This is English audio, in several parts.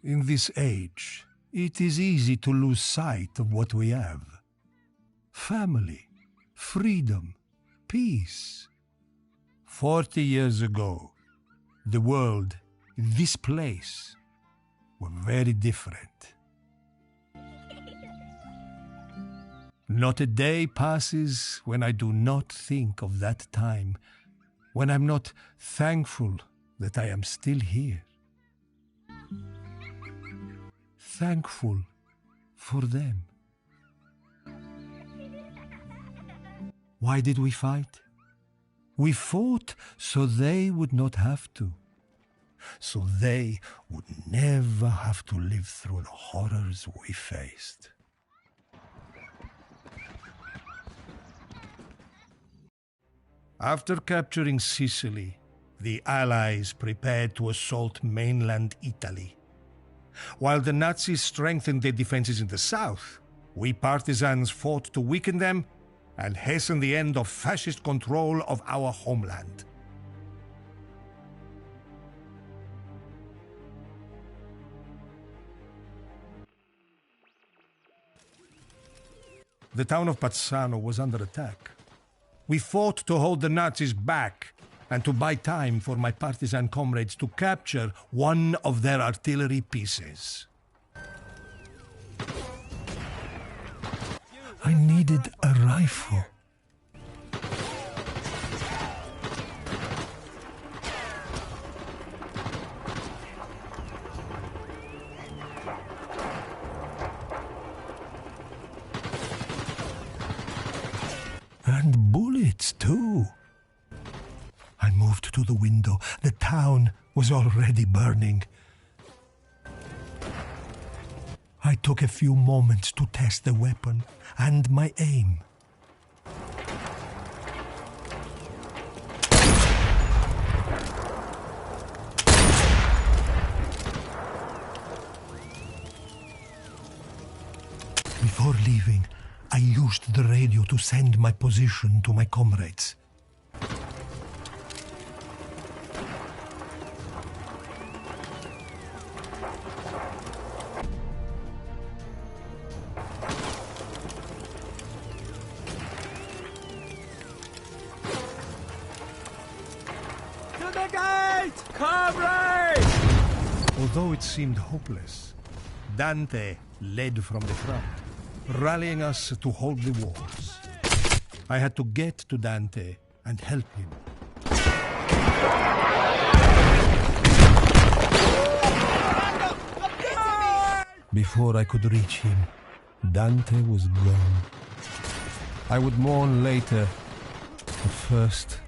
In this age, it is easy to lose sight of what we have. Family, freedom, peace. 40 years ago, the world, this place, were very different. Not a day passes when I do not think of that time, when I'm not thankful that I am still here. Thankful for them. Why did we fight? We fought so they would not have to. So they would never have to live through the horrors we faced. After capturing Sicily, the Allies prepared to assault mainland Italy. While the Nazis strengthened their defenses in the south, we partisans fought to weaken them and hasten the end of fascist control of our homeland. The town of Pazzano was under attack. We fought to hold the Nazis back and to buy time for my partisan comrades to capture one of their artillery pieces. I needed a rifle. And bullets, too. I moved to the window. The town was already burning. I took a few moments to test the weapon and my aim. Before leaving, I used the radio to send my position to my comrades. To the gate! Comrades! Although it seemed hopeless, Dante led from the front, rallying us to hold the walls. I had to get to Dante and help him. Before I could reach him, Dante was gone. I would mourn later, but first...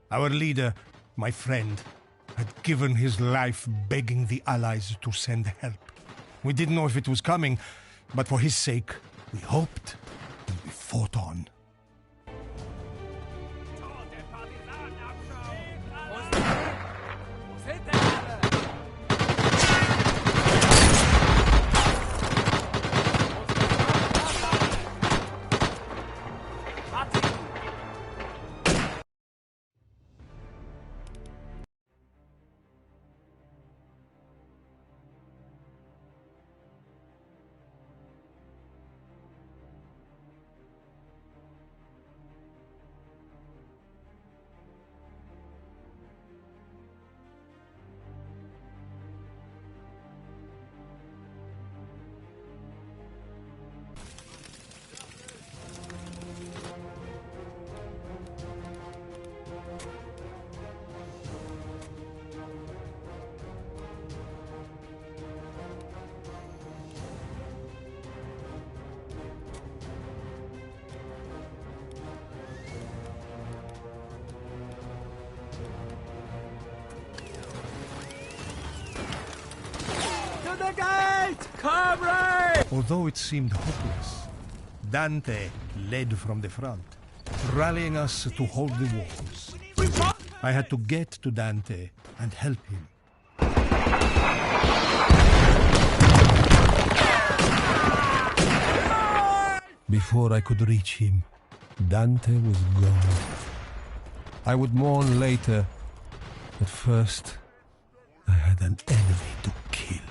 Our leader, my friend, had given his life begging the Allies to send help. We didn't know if it was coming, but for his sake, we hoped and we fought on. gate! Comrade! Although it seemed hopeless, Dante led from the front, rallying us to hold the walls. I had to get to Dante and help him. Before I could reach him, Dante was gone. I would mourn later, but first, I had an enemy to kill.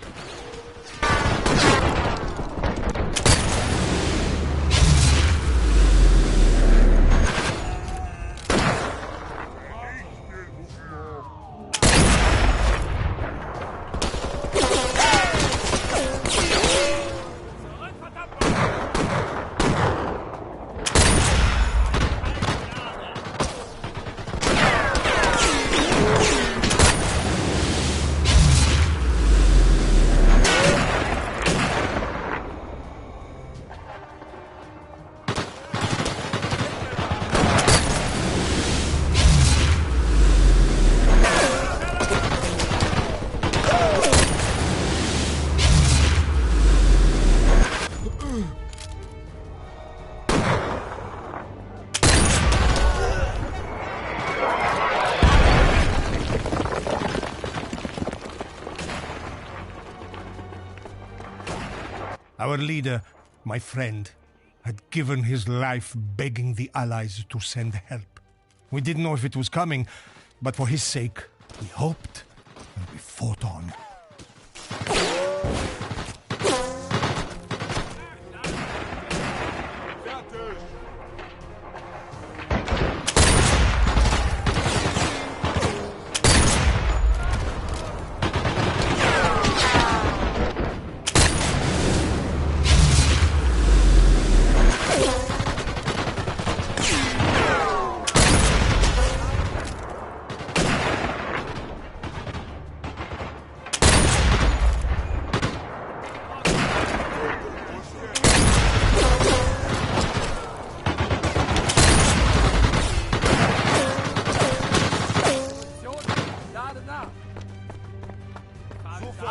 Our leader, my friend, had given his life begging the Allies to send help. We didn't know if it was coming, but for his sake, we hoped and we fought on.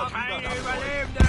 Keine Überlebenden!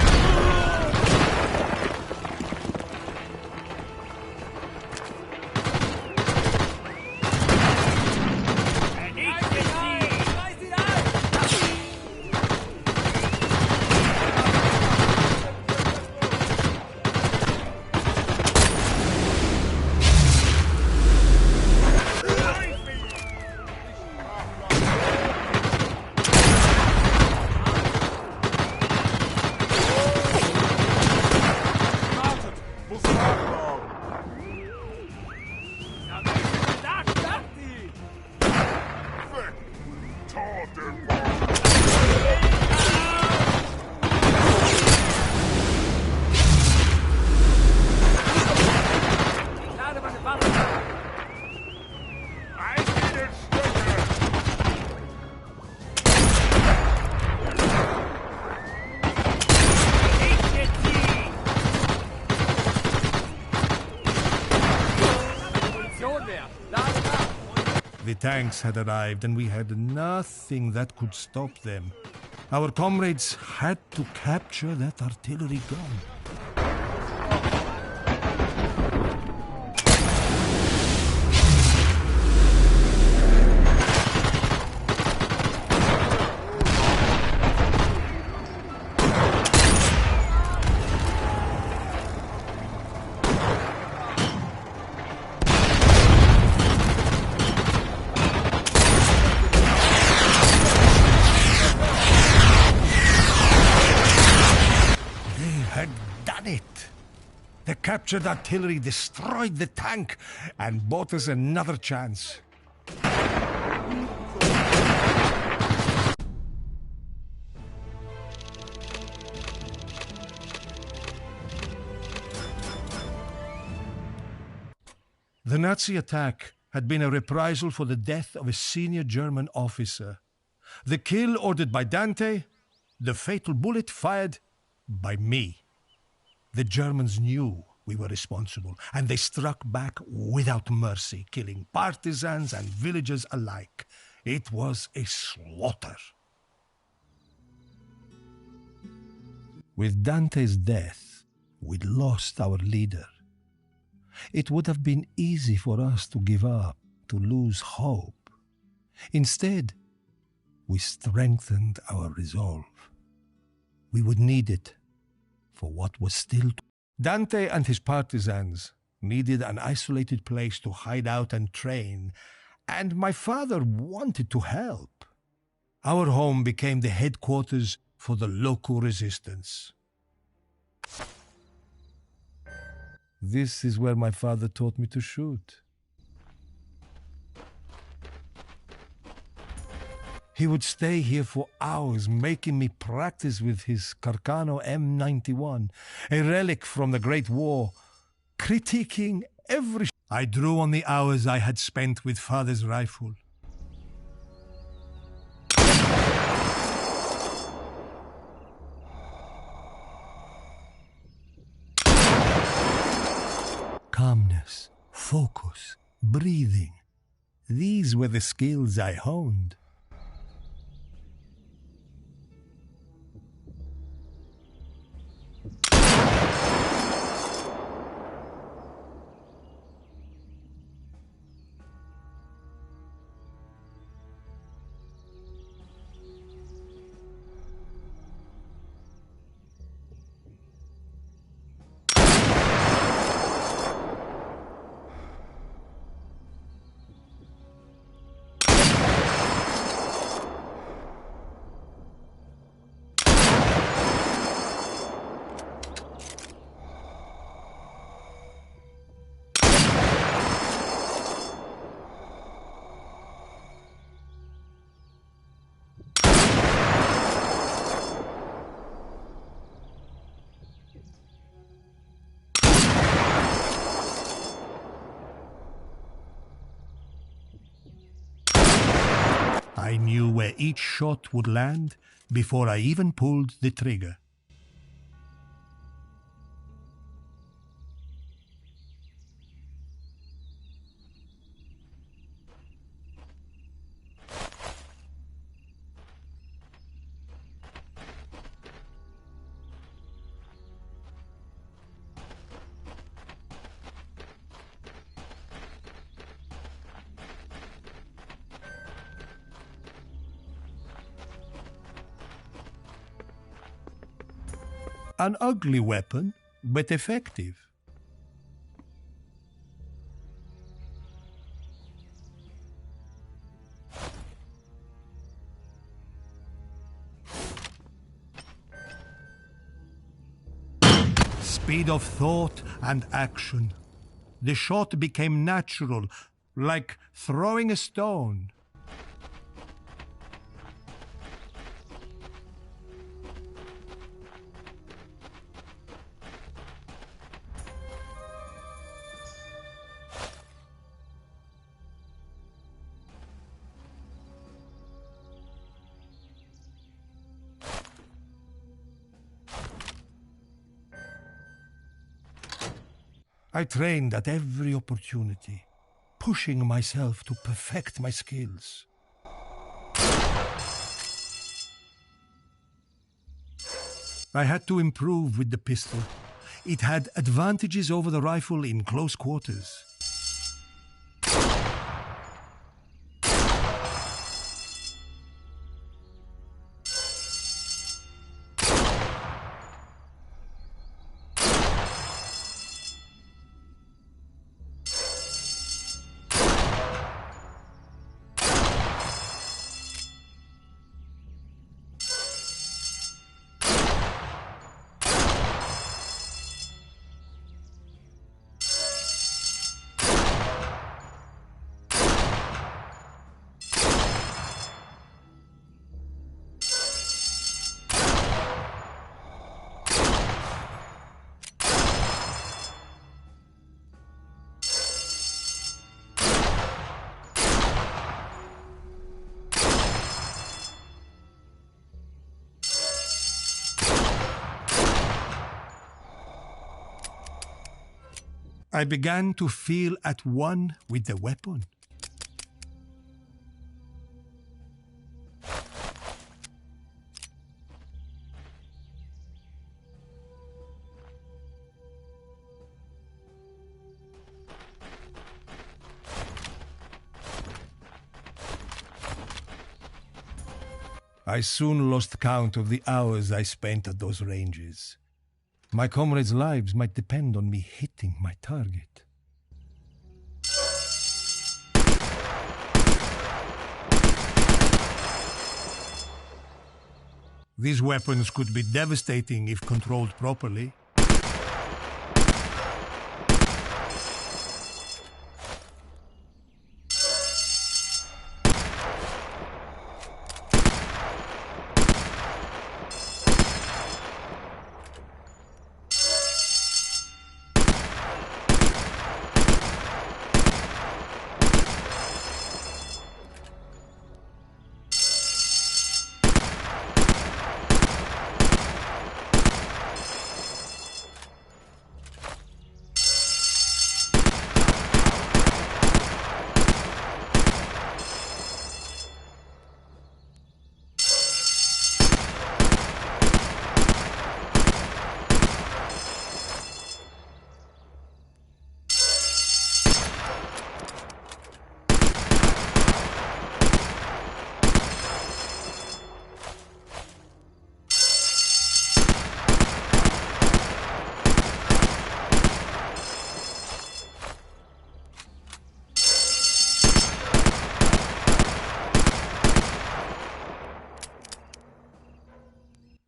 The tanks had arrived and we had nothing that could stop them. Our comrades had to capture that artillery gun. The captured artillery destroyed the tank and bought us another chance. The Nazi attack had been a reprisal for the death of a senior German officer. The kill ordered by Dante, the fatal bullet fired by me. The Germans knew we were responsible, and they struck back without mercy, killing partisans and villagers alike. It was a slaughter. With Dante's death, we'd lost our leader. It would have been easy for us to give up, to lose hope. Instead, we strengthened our resolve. We would need it for what was still to. Dante and his partisans needed an isolated place to hide out and train, and my father wanted to help. Our home became the headquarters for the local resistance. This is where my father taught me to shoot. He would stay here for hours, making me practice with his Carcano M91, a relic from the Great War, critiquing every. I drew on the hours I had spent with father's rifle. Calmness, focus, breathing. These were the skills I honed. I knew where each shot would land before I even pulled the trigger. An ugly weapon, but effective. Speed of thought and action. The shot became natural, like throwing a stone. I trained at every opportunity, pushing myself to perfect my skills. I had to improve with the pistol. It had advantages over the rifle in close quarters. I began to feel at one with the weapon. I soon lost count of the hours I spent at those ranges. My comrades' lives might depend on me hitting my target. These weapons could be devastating if controlled properly.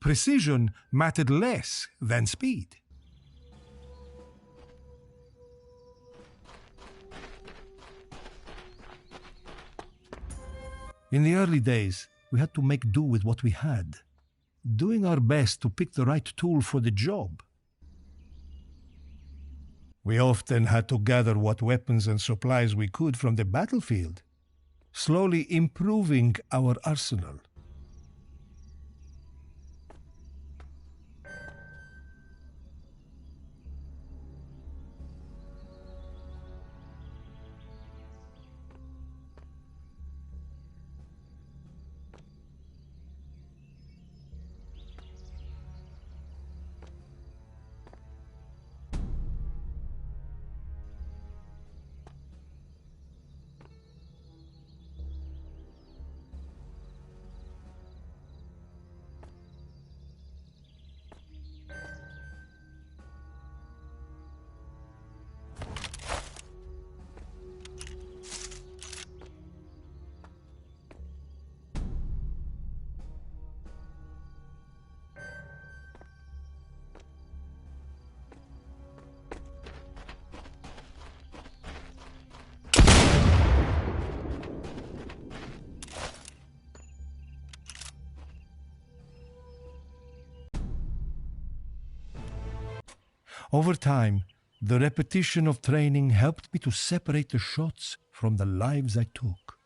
Precision mattered less than speed. In the early days, we had to make do with what we had, doing our best to pick the right tool for the job. We often had to gather what weapons and supplies we could from the battlefield, slowly improving our arsenal. Over time, the repetition of training helped me to separate the shots from the lives I took.